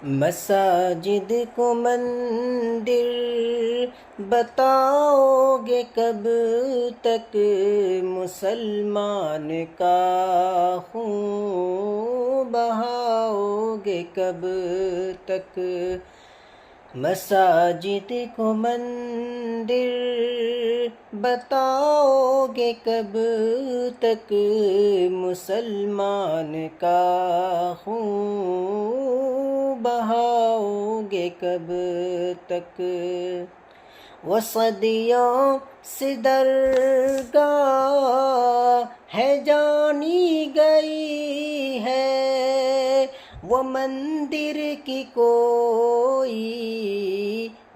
مساجد کو مندر بتاؤ گے کب تک، مسلمان کا خون بہاؤ گے کب تک؟ مساجد کو مندر بتاؤ گے کب تک، مسلمان کا خون بہاؤ گے کب تک؟ وہ صدیوں سے درگاہ ہے جانی گئی ہے، وہ مندر کی کوئی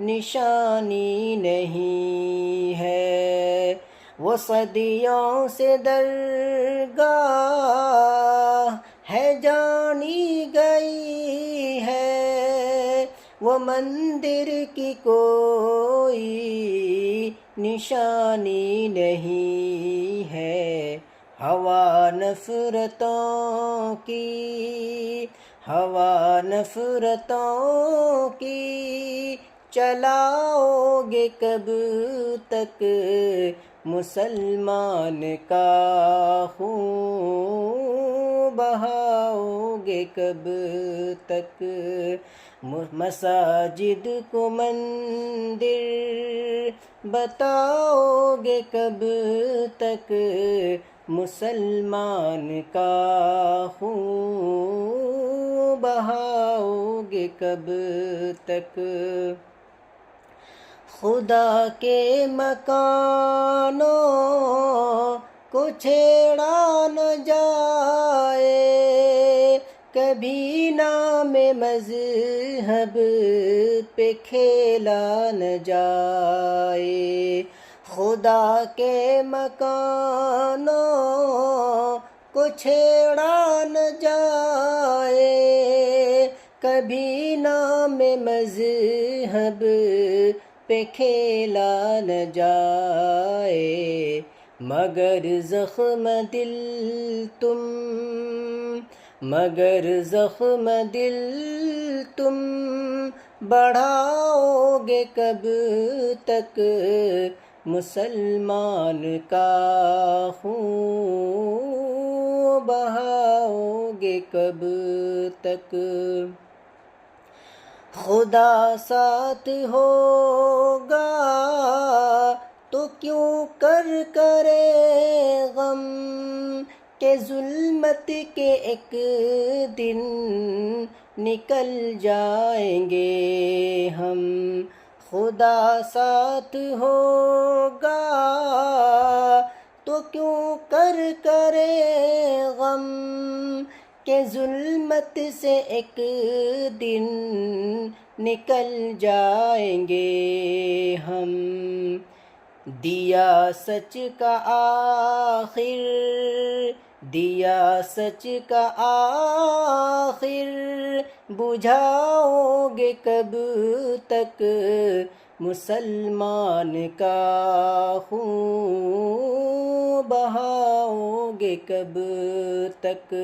نشانی نہیں ہے۔ وہ صدیوں سے درگاہ ہے جانی گئی ہے، وہ مندر کی کوئی نشانی نہیں ہے۔ ہوا نفرتوں کی چلاؤ گے کب تک، مسلمان کا خون بہاؤ گے کب تک؟ مساجد کو مندر بتاؤ گے کب تک، مسلمان کا خون بہاؤ گے کب تک؟ خدا کے مکانوں کو چھیڑا نہ جائے، کبھی نام مذہب پہ کھیلا نہ جائے۔ خدا کے مکانوں کو چھیڑا نہ جائے، کبھی نام مذہب پہ کھیلا نہ جائے۔ مگر زخم دل تم بڑھاؤ گے کب تک، مسلمان کا خون بہاؤ گے کب تک؟ خدا ساتھ ہوگا تو کیوں کرے غم، کہ ظلمت کے ایک دن نکل جائیں گے ہم۔ خدا ساتھ ہوگا تو کیوں کرے غم، کہ ظلمت سے ایک دن نکل جائیں گے ہم۔ دیا سچ کا آخر بجھاؤ گے کب تک، مسلمان کا خون بہاؤ گے کب تک؟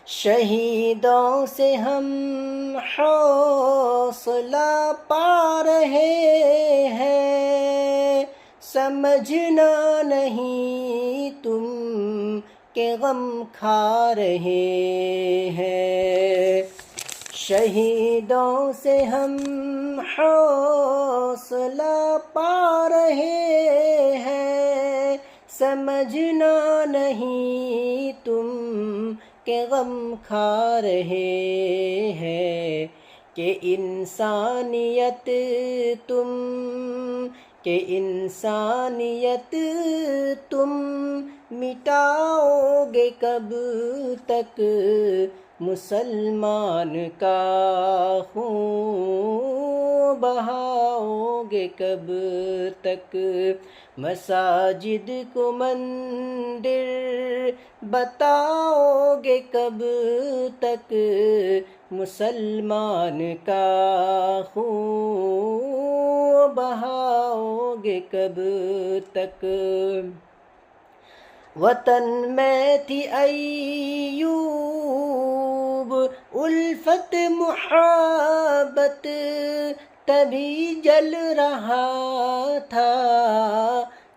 شہیدوں سے ہم حوصلہ پا رہے ہیں، سمجھنا نہیں تم کہ غم کھا رہے ہیں۔ شہیدوں سے ہم حوصلہ پا رہے ہیں، سمجھنا نہیں تم کہ غم کھا رہے ہیں۔ کہ انسانیت تم مٹاؤ گے کب تک، مسلمان کا خون بہاؤ گے کب تک؟ مساجد کو مندر بتاؤ گے کب تک، مسلمان کا خون بہاؤ گے کب تک؟ وطن میں تھی ایوب الفت محبت تبھی جل رہا تھا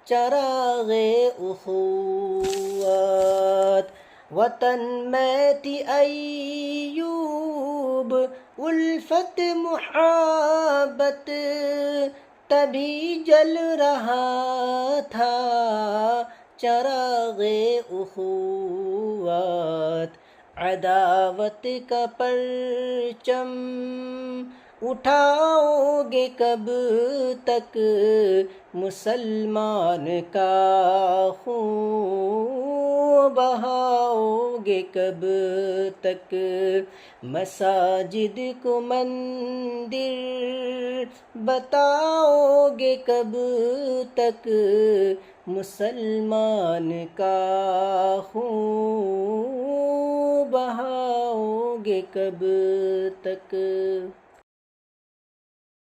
چراغ اخوت وطن میں تھی ایوب الفت محبت تبھی جل رہا تھا چراغ اخوت عداوت کا پرچم اٹھاؤ گے کب تک مسلمان کا خون بہاؤ گے کب تک مساجد کو مندر بتاؤ گے کب تک مسلمان کا خون بہاؤ گے کب تک